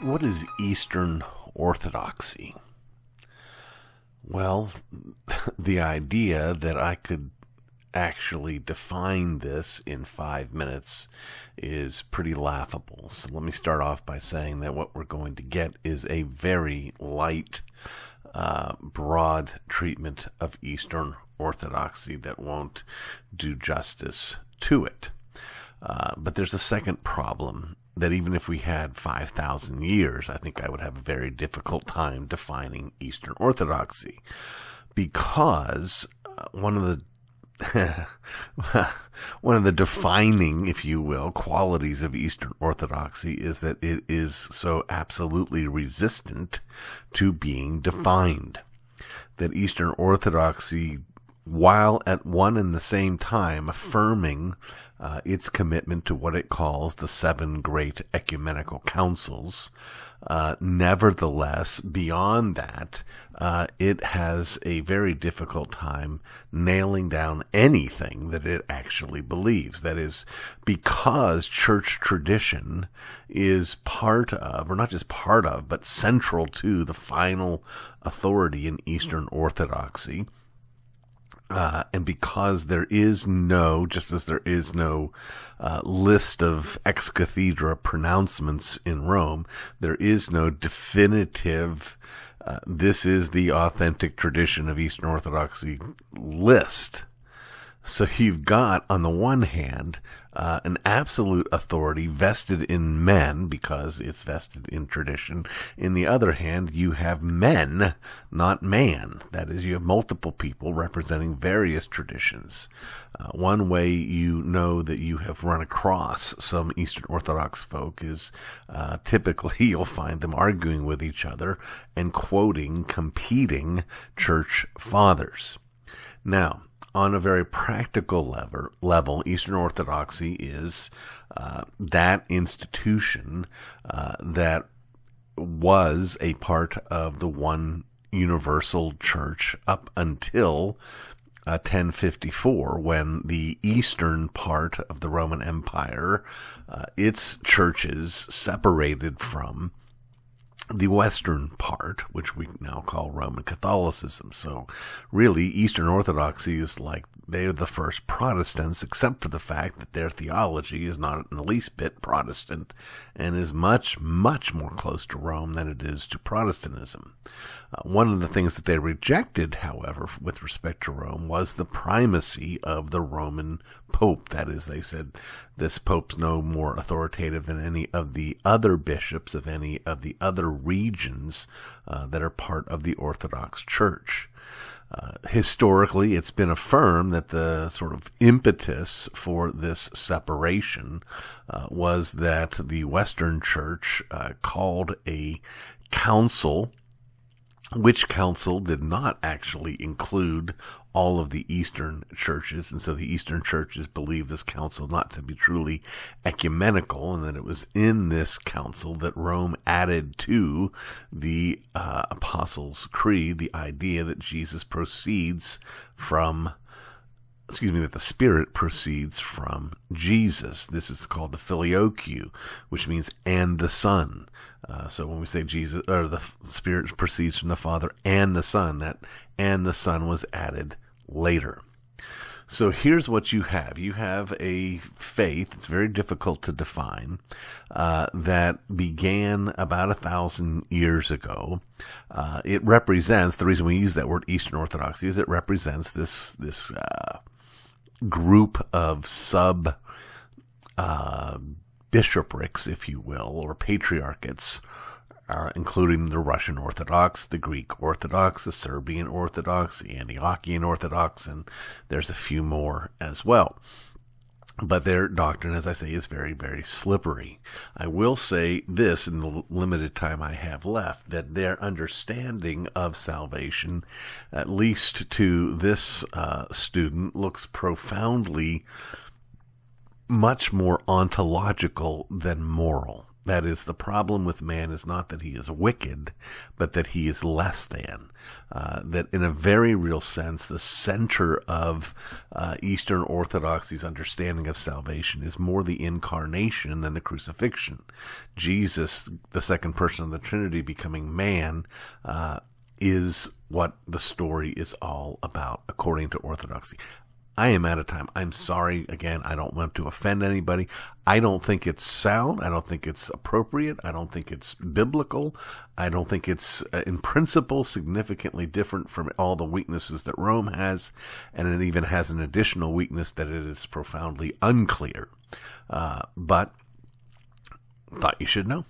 What is Eastern Orthodoxy? Well, the idea that I could actually define this in 5 minutes is pretty laughable. So let me start off by saying that what we're going to get is a very light, broad treatment of Eastern Orthodoxy that won't do justice to it. But there's a second problem that even if we had 5,000 years, I think I would have a very difficult time defining Eastern Orthodoxy, because one of the one of the defining, if you will, qualities of Eastern Orthodoxy is that it is so absolutely resistant to being defined. That Eastern Orthodoxy, while at one and the same time affirming its commitment to what it calls the seven great ecumenical councils, nevertheless, beyond that, it has a very difficult time nailing down anything that it actually believes. That is, because church tradition is part of, or not just part of, but central to the final authority in Eastern Orthodoxy. And because there is no, just as there is no list of ex cathedra pronouncements in Rome, there is no definitive, this is the authentic tradition of Eastern Orthodoxy list. So you've got, on the one hand, an absolute authority vested in men because it's vested in tradition. In the other hand, you have men, not man. That is, you have multiple people representing various traditions. One way you know that you have run across some Eastern Orthodox folk is typically you'll find them arguing with each other and quoting competing church fathers. Now, on a very practical level, Eastern Orthodoxy is that institution that was a part of the one universal church up until 1054, when the eastern part of the Roman Empire, its churches separated from the western part, which we now call Roman Catholicism. So really, Eastern Orthodoxy is like they're the first Protestants, except for the fact that their theology is not in the least bit Protestant and is much, much more close to Rome than it is to Protestantism. One of the things that they rejected, however, with respect to Rome, was the primacy of the Roman Pope. That is, they said this Pope's no more authoritative than any of the other bishops of any of the other regions that are part of the Orthodox Church. Historically, it's been affirmed that the sort of impetus for this separation was that the Western Church called a council, which council did not actually include all of the Eastern churches, and so the Eastern churches believed this council not to be truly ecumenical, and that it was in this council that Rome added to the Apostles' Creed the idea that Jesus proceeds from, that the Spirit proceeds from Jesus. This is called the filioque, which means and the Son. So when we say Jesus, or the Spirit proceeds from the Father and the Son, that and the Son was added later. So here's what you have. You have a faith, it's very difficult to define, that began about 1,000 years ago. It represents, the reason we use that word Eastern Orthodoxy is it represents this group of bishoprics, if you will, or patriarchates, including the Russian Orthodox, the Greek Orthodox, the Serbian Orthodox, the Antiochian Orthodox, and there's a few more as well. But their doctrine, as I say, is very, very slippery. I will say this in the limited time I have left, that their understanding of salvation, at least to this student, looks profoundly much more ontological than moral. That is, the problem with man is not that he is wicked, but that he is less than. That in a very real sense, the center of Eastern Orthodoxy's understanding of salvation is more the incarnation than the crucifixion. Jesus, the second person of the Trinity, becoming man, is what the story is all about, according to Orthodoxy. I am out of time. I'm sorry. Again, I don't want to offend anybody. I don't think it's sound. I don't think it's appropriate. I don't think it's biblical. I don't think it's, in principle, significantly different from all the weaknesses that Rome has. And it even has an additional weakness that it is profoundly unclear. But thought you should know.